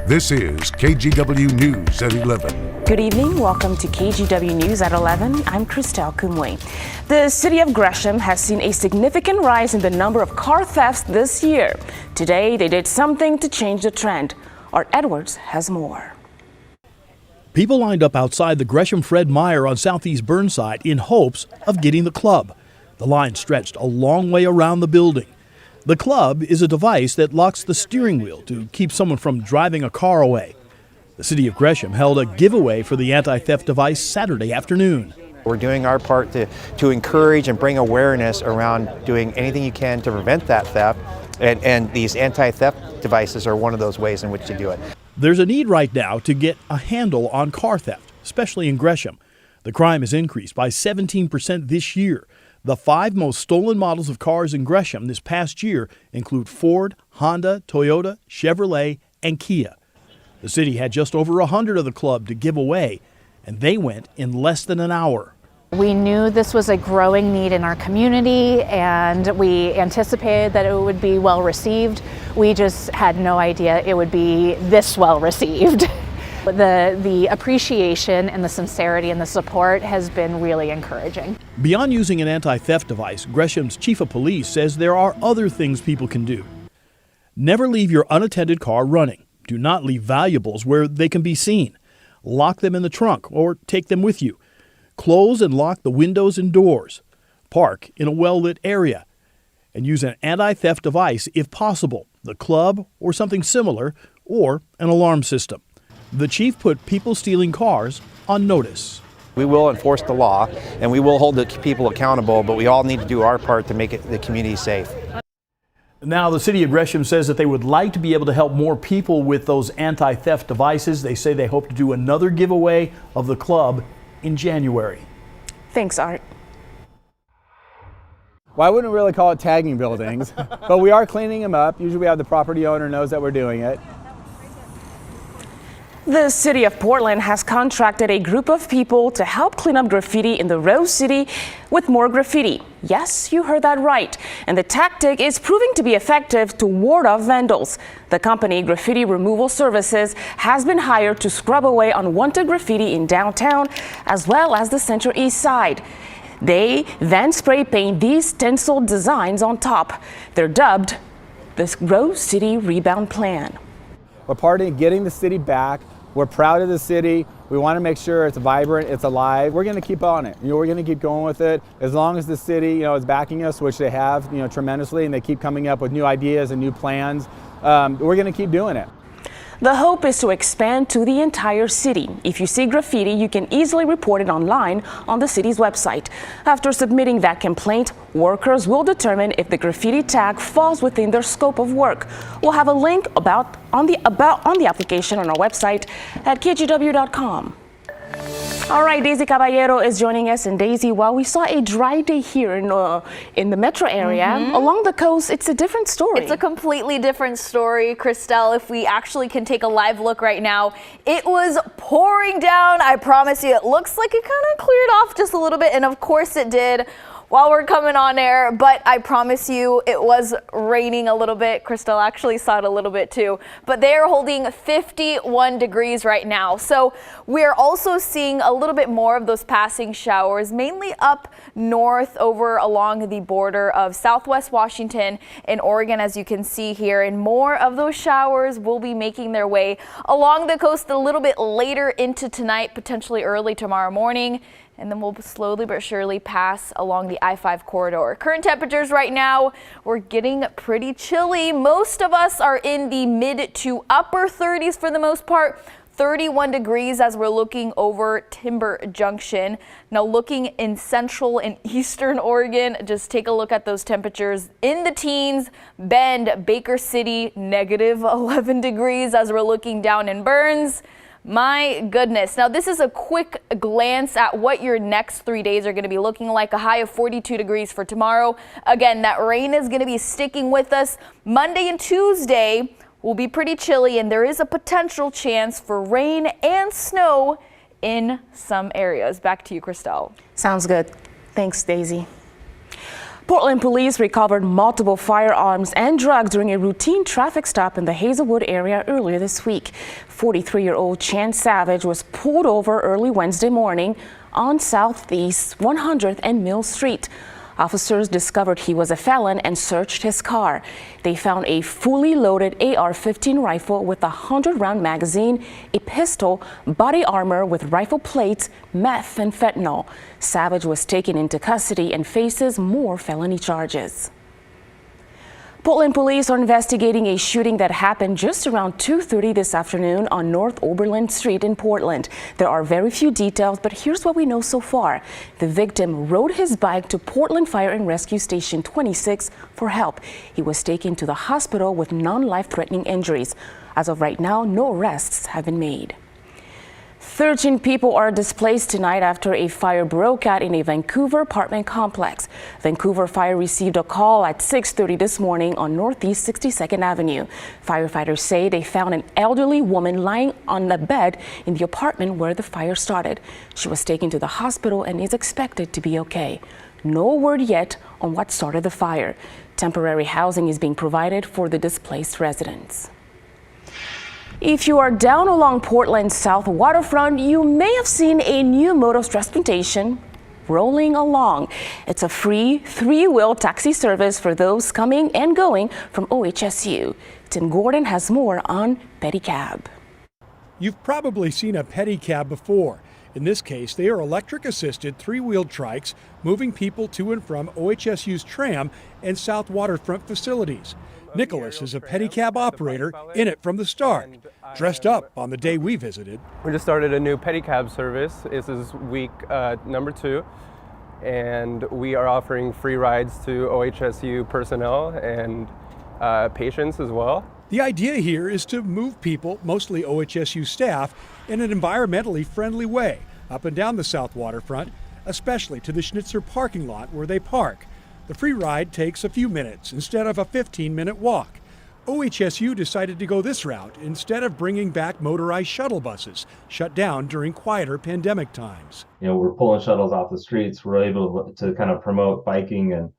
This is KGW News at 11. Good evening. Welcome to KGW News at 11. I'm Christelle Kumwe. The city of Gresham has seen a significant rise in the number of car thefts this year. Today, they did something to change the trend. Art Edwards has more. People lined up outside the Gresham Fred Meyer on Southeast Burnside in hopes of getting the club. The line stretched a long way around the building. The club is a device that locks the steering wheel to keep someone from driving a car away. The city of Gresham held a giveaway for the anti-theft device Saturday afternoon. We're doing our part to encourage and bring awareness around doing anything you can to prevent that theft, and these anti-theft devices are one of those ways in which to do it. There's a need right now to get a handle on car theft, especially in Gresham. The crime has increased by 17% this year. The 5 most stolen models of cars in Gresham this past year include Ford, Honda, Toyota, Chevrolet, and Kia. The city had just over 100 of the club to give away, and they went in less than an hour. We knew this was a growing need in our community, and we anticipated that it would be well received. We just had no idea it would be this well received. The appreciation and the sincerity and the support has been really encouraging. Beyond using an anti-theft device, Gresham's chief of police says there are other things people can do. Never leave your unattended car running. Do not leave valuables where they can be seen. Lock them in the trunk or take them with you. Close and lock the windows and doors. Park in a well-lit area. And use an anti-theft device if possible, the club or something similar, or an alarm system. The chief put people stealing cars on notice. We will enforce the law and we will hold the people accountable, but we all need to do our part to make the community safe. Now, the city of Gresham says that they would like to be able to help more people with those anti-theft devices. They say they hope to do another giveaway of the club in January. Thanks, Art. Well, I wouldn't really call it tagging buildings, but we are cleaning them up. Usually we have the property owner knows that we're doing it. The city of Portland has contracted a group of people to help clean up graffiti in the Rose City with more graffiti. Yes, you heard that right. And the tactic is proving to be effective to ward off vandals. The company Graffiti Removal Services has been hired to scrub away unwanted graffiti in downtown as well as the Central East Side. They then spray paint these stenciled designs on top. They're dubbed the Rose City Rebound Plan. We're part of getting the city back. We're proud of the city. We want to make sure it's vibrant, it's alive. We're going to keep on it. We're going to keep going with it as long as the city, is backing us, which they have, tremendously, and they keep coming up with new ideas and new plans. We're going to keep doing it. The hope is to expand to the entire city. If you see graffiti, you can easily report it online on the city's website. After submitting that complaint, workers will determine if the graffiti tag falls within their scope of work. We'll have a link on the application on our website at kgw.com. All right, Daisy Caballero is joining us. And Daisy, while we saw a dry day here in the metro area, along the coast, it's a different story. It's a completely different story, Christelle. If we actually can take a live look right now, it was pouring down. I promise you, it looks like it kind of cleared off just a little bit. And of course it did while we're coming on air, but I promise you it was raining a little bit. Christelle actually saw it a little bit too, but they are holding 51 degrees right now. So we're also seeing a little bit more of those passing showers, mainly up north over along the border of Southwest Washington and Oregon, as you can see here. And more of those showers will be making their way along the coast a little bit later into tonight, potentially early tomorrow morning. And then we'll slowly but surely pass along the I-5 corridor. Current temperatures right now, we're getting pretty chilly. Most of us are in the mid to upper 30s for the most part. 31 degrees as we're looking over Timber Junction. Now looking in central and eastern Oregon, just take a look at those temperatures in the teens. Bend, Baker City, negative 11 degrees as we're looking down in Burns. My goodness. Now this is a quick glance at what your next 3 days are going to be looking like. A high of 42 degrees for tomorrow. Again, that rain is going to be sticking with us. Monday and Tuesday will be pretty chilly, and there is a potential chance for rain and snow in some areas. Back to you, Christelle. Sounds good. Thanks, Daisy. Portland police recovered multiple firearms and drugs during a routine traffic stop in the Hazelwood area earlier this week. 43-year-old Chan Savage was pulled over early Wednesday morning on Southeast 100th and Mill Street. Officers discovered he was a felon and searched his car. They found a fully loaded AR-15 rifle with a 100-round magazine, a pistol, body armor with rifle plates, meth, and fentanyl. Savage was taken into custody and faces more felony charges. Portland police are investigating a shooting that happened just around 2:30 this afternoon on North Oberlin Street in Portland. There are very few details, but here's what we know so far. The victim rode his bike to Portland Fire and Rescue Station 26 for help. He was taken to the hospital with non-life-threatening injuries. As of right now, no arrests have been made. 13 people are displaced tonight after a fire broke out in a Vancouver apartment complex. Vancouver Fire received a call at 6:30 this morning on Northeast 62nd Avenue. Firefighters say they found an elderly woman lying on the bed in the apartment where the fire started. She was taken to the hospital and is expected to be okay. No word yet on what started the fire. Temporary housing is being provided for the displaced residents. If you are down along Portland's South Waterfront, you may have seen a new mode of transportation rolling along. It's a free three-wheel taxi service for those coming and going from OHSU. Tim Gordon has more on pedicab. You've probably seen a pedicab before. In this case, they are electric-assisted three-wheeled trikes moving people to and from OHSU's tram and South Waterfront facilities. Nicholas is a pedicab operator in it from the start, dressed up on the day we visited. We just started a new pedicab service. This is week number 2, and we are offering free rides to OHSU personnel and patients as well. The idea here is to move people, mostly OHSU staff, in an environmentally friendly way up and down the South Waterfront, especially to the Schnitzer parking lot where they park. The free ride takes a few minutes instead of a 15-minute walk. OHSU decided to go this route instead of bringing back motorized shuttle buses, shut down during quieter pandemic times. We're pulling shuttles off the streets. We're able to kind of promote biking and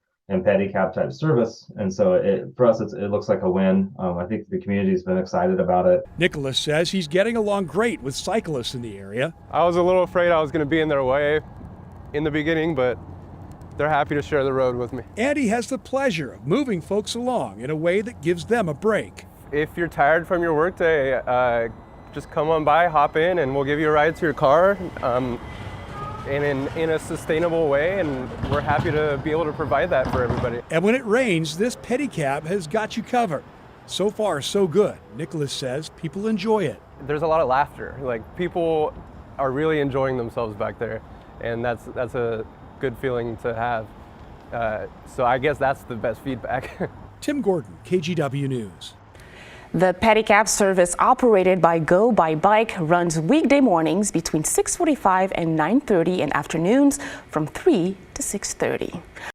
pedicab type service. And so for us, it looks like a win. I think the community's been excited about it. Nicholas says he's getting along great with cyclists in the area. I was a little afraid I was going to be in their way in the beginning, but they're happy to share the road with me. And he has the pleasure of moving folks along in a way that gives them a break. If you're tired from your workday, just come on by, hop in, and we'll give you a ride to your car in a sustainable way, and we're happy to be able to provide that for everybody. And when it rains, this pedicab has got you covered. So far, so good. Nicholas says people enjoy it. There's a lot of laughter. Like, people are really enjoying themselves back there, and that's a good feeling to have. So I guess that's the best feedback. Tim Gordon, KGW News. The pedicab service operated by Go by Bike runs weekday mornings between 6:45 and 9:30 and afternoons from 3 to 6:30.